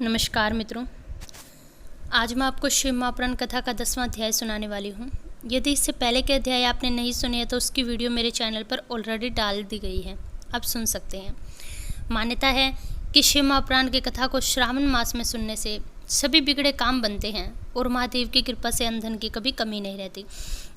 नमस्कार मित्रों, आज मैं आपको शिव महापुराण कथा का 10वां अध्याय सुनाने वाली हूँ। यदि इससे पहले के अध्याय आपने नहीं सुने हैं तो उसकी वीडियो मेरे चैनल पर ऑलरेडी डाल दी गई है, आप सुन सकते हैं। मान्यता है कि शिव महापुराण की कथा को श्रावण मास में सुनने से सभी बिगड़े काम बनते हैं और महादेव की कृपा से अंधन की कभी कमी नहीं रहती,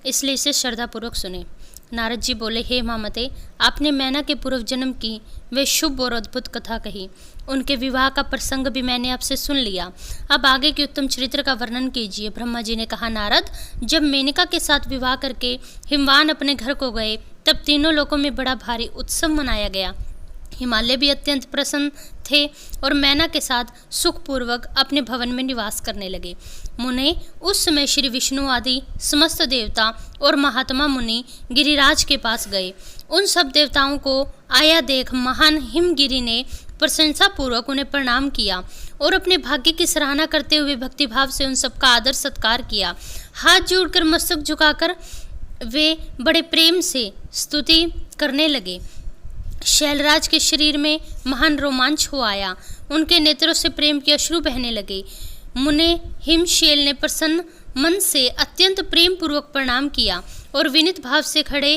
इसलिए इसे श्रद्धापूर्वक सुने। नारद जी बोले, हे मामते, आपने मैना के पूर्व जन्म की वे शुभ और अद्भुत कथा कही। उनके विवाह का प्रसंग भी मैंने आपसे सुन लिया। अब आगे के उत्तम चरित्र का वर्णन कीजिए। ब्रह्मा जी ने कहा, नारद, जब मेनका के साथ विवाह करके हिमवान अपने घर को गए तब तीनों लोकों में बड़ा भारी उत्सव मनाया गया। हिमालय भी अत्यंत प्रसन्न थे और मैना के साथ सुखपूर्वक अपने भवन में निवास करने लगे। मुने, उस समय श्री विष्णु आदि समस्त देवता और महात्मा मुनि गिरिराज के पास गए। उन सब देवताओं को आया देख महान हिमगिरि ने प्रशंसा पूर्वक उन्हें प्रणाम किया और अपने भाग्य की सराहना करते हुए भक्तिभाव से उन सबका आदर सत्कार किया। हाथ जोड़कर मस्तक झुकाकर वे बड़े प्रेम से स्तुति करने लगे। शैलराज के शरीर में महान रोमांच हो आया, उनके नेत्रों से प्रेम के अश्रु बहने लगे। मुने हिमशैल ने प्रसन्न मन से अत्यंत प्रेम पूर्वक प्रणाम किया और विनीत भाव से खड़े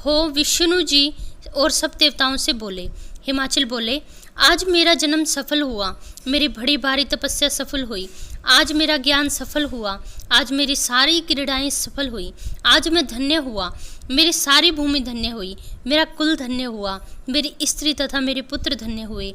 हो विष्णु जी और सब देवताओं से बोले। हिमाचल बोले, आज मेरा जन्म सफल हुआ, मेरी बड़ी भारी तपस्या सफल हुई, आज मेरा ज्ञान सफल हुआ, आज मेरी सारी क्रीड़ाएं सफल हुई, आज मैं धन्य हुआ, मेरी सारी भूमि धन्य हुई, मेरा कुल धन्य हुआ, मेरी स्त्री तथा मेरे पुत्र धन्य हुए,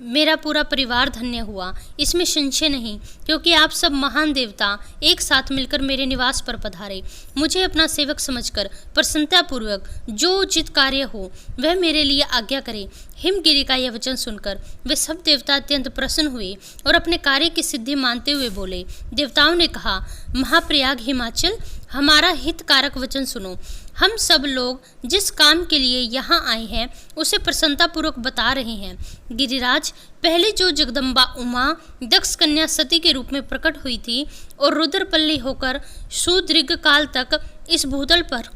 मेरा पूरा परिवार धन्य हुआ। इसमें संशय नहीं, क्योंकि आप सब महान देवता एक साथ मिलकर मेरे निवास पर पधारे। मुझे अपना सेवक समझकर प्रसन्नतापूर्वक जो उचित कार्य हो वह मेरे लिए आज्ञा करें। हिमगिरि का यह वचन सुनकर वे सब देवता अत्यंत प्रसन्न हुए और अपने कार्य की सिद्धि मानते हुए बोले। देवताओं ने कहा, महाप्रयाग हिमाचल, हमारा हितकारक वचन सुनो। हम सब लोग जिस काम के लिए यहाँ आए हैं उसे प्रसन्नतापूर्वक बता रहे हैं। गिरिराज, पहले जो जगदम्बा उमा दक्ष कन्या सती के रूप में प्रकट हुई थी और रुद्रपल्ली होकर सुदीर्घ काल तक इस भूतल पर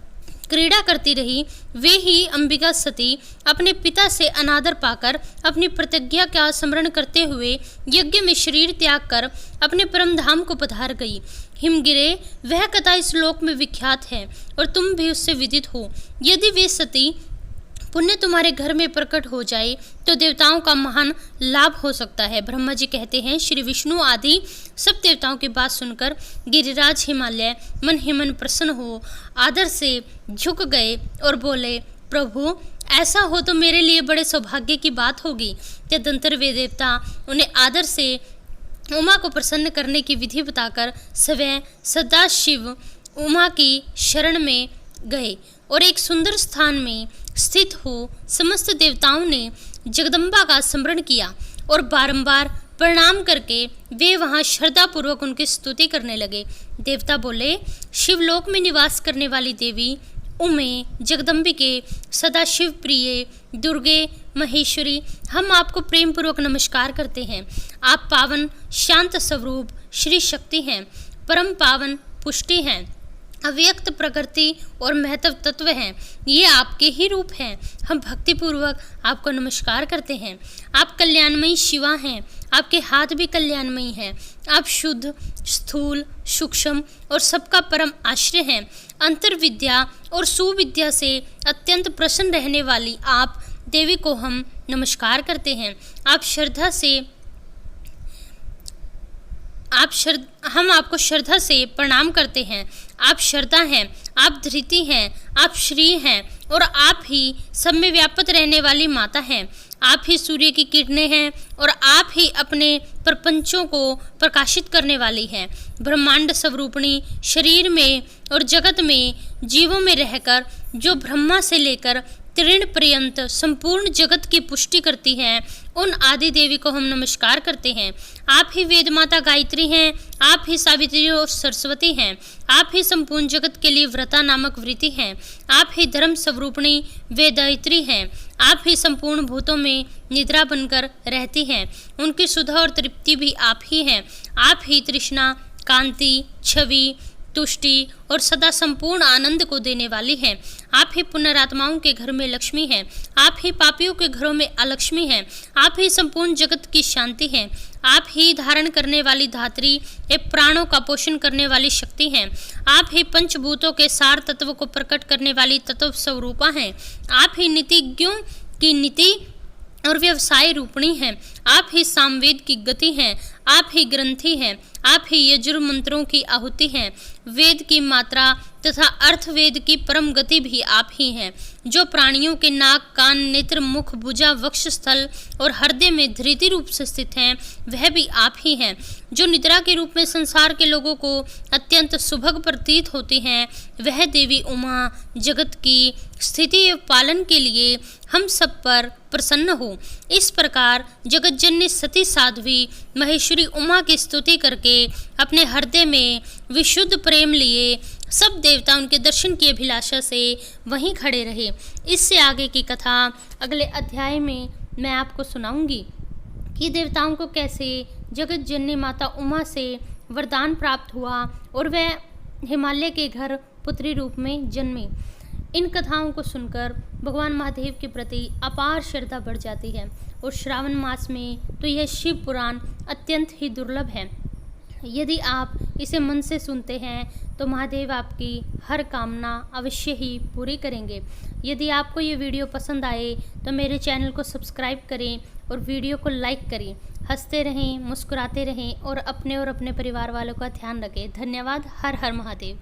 क्रीड़ा करती रही, वे ही अंबिका सती अपने पिता से अनादर पाकर अपनी प्रतिज्ञा का स्मरण करते हुए यज्ञ में शरीर त्याग कर अपने परम धाम को पधार गई। हिमगिरे, वह कथा इस लोक में विख्यात है और तुम भी उससे विदित हो। यदि वे सती पुण्य तुम्हारे घर में प्रकट हो जाए तो देवताओं का महान लाभ हो सकता है। ब्रह्मा जी कहते हैं, श्री विष्णु आदि सब देवताओं की बात सुनकर गिरिराज हिमालय मन ही मन प्रसन्न हो आदर से झुक गए और बोले, प्रभु, ऐसा हो तो मेरे लिए बड़े सौभाग्य की बात होगी। तदंतर वे देवता उन्हें आदर से उमा को प्रसन्न करने की विधि बताकर स्वयं सदाशिव उमा की शरण में गए और एक सुंदर स्थान में स्थित हो समस्त देवताओं ने जगदम्बा का स्मरण किया और बारंबार प्रणाम करके वे वहां श्रद्धापूर्वक उनकी स्तुति करने लगे। देवता बोले, शिवलोक में निवास करने वाली देवी उमे, जगदम्बिके, सदाशिव प्रिय, दुर्गे, महेश्वरी, हम आपको प्रेम पूर्वक नमस्कार करते हैं। आप पावन शांत स्वरूप श्री शक्ति हैं, परम पावन पुष्टि हैं, अव्यक्त प्रकृति और महत्व तत्व हैं। ये आपके ही रूप हैं। हम भक्तिपूर्वक आपको नमस्कार करते हैं। आप कल्याणमयी शिवा हैं, आपके हाथ भी कल्याणमयी हैं। आप शुद्ध, स्थूल, सूक्ष्म और सबका परम आश्रय हैं। अंतर विद्या और सुविद्या से अत्यंत प्रसन्न रहने वाली आप देवी को हम नमस्कार करते हैं। हम आपको श्रद्धा से प्रणाम करते हैं। आप श्रद्धा हैं, आप धृति हैं, आप श्री हैं और आप ही सब में व्याप्त रहने वाली माता हैं। आप ही सूर्य की किरणें हैं और आप ही अपने प्रपंचों को प्रकाशित करने वाली हैं। ब्रह्मांड स्वरूपिणी शरीर में और जगत में जीवों में रहकर जो ब्रह्मा से लेकर तृण पर्यंत संपूर्ण जगत की पुष्टि करती हैं, उन आदि देवी को हम नमस्कार करते हैं। आप ही वेद माता गायत्री हैं, आप ही सावित्री और सरस्वती हैं, आप ही संपूर्ण जगत के लिए व्रता नामक वृत्ति हैं, आप ही धर्म स्वरूपिणी वेदायत्री हैं, आप ही संपूर्ण भूतों में निद्रा बनकर रहती हैं, उनकी सुधा और तृप्ति भी आप ही हैं। आप ही तृष्णा, कांति, छवि, तुष्टि और सदा संपूर्ण आनंद को देने वाली हैं। आप ही पुण्यरात्माओं के घर में लक्ष्मी हैं। आप ही पापियों के घरों में अलक्ष्मी हैं। आप ही संपूर्ण जगत की शांति हैं। आप ही धारण करने वाली धात्री एवं प्राणों का पोषण करने वाली शक्ति हैं। आप ही पंचभूतों के सार तत्व को प्रकट करने वाली तत्व स्वरूपा हैं। आप ही नीतिज्ञों की नीति और व्यवसाय रूपणी हैं। आप ही सामवेद की गति हैं। आप ही ग्रंथि हैं। आप ही यजुर मंत्रों की आहुति हैं। वेद की मात्रा तथा अर्थवेद की परम गति भी आप ही हैं। जो प्राणियों के नाक, कान, नेत्र, मुख, भुजा, वक्ष स्थल और हृदय में धृति रूप से स्थित हैं, वह भी आप ही हैं। जो निद्रा के रूप में संसार के लोगों को अत्यंत सुभग प्रतीत होती हैं, वह देवी उमा जगत की स्थिति एवं पालन के लिए हम सब पर प्रसन्न हो। इस प्रकार जगत जननी सती साध्वी महेश्वरी उमा की स्तुति करके अपने हृदय में विशुद्ध प्रेम लिए सब देवता उनके दर्शन की अभिलाषा से वहीं खड़े रहे। इससे आगे की कथा अगले अध्याय में मैं आपको सुनाऊंगी कि देवताओं को कैसे जगत जननी माता उमा से वरदान प्राप्त हुआ और वह हिमालय के घर पुत्री रूप में जन्मी। इन कथाओं को सुनकर भगवान महादेव के प्रति अपार श्रद्धा बढ़ जाती है और श्रावण मास में तो यह शिव पुराण अत्यंत ही दुर्लभ है। यदि आप इसे मन से सुनते हैं तो महादेव आपकी हर कामना अवश्य ही पूरी करेंगे। यदि आपको ये वीडियो पसंद आए तो मेरे चैनल को सब्सक्राइब करें और वीडियो को लाइक करें। हंसते रहें, मुस्कुराते रहें और अपने परिवार वालों का ध्यान रखें। धन्यवाद। हर हर महादेव।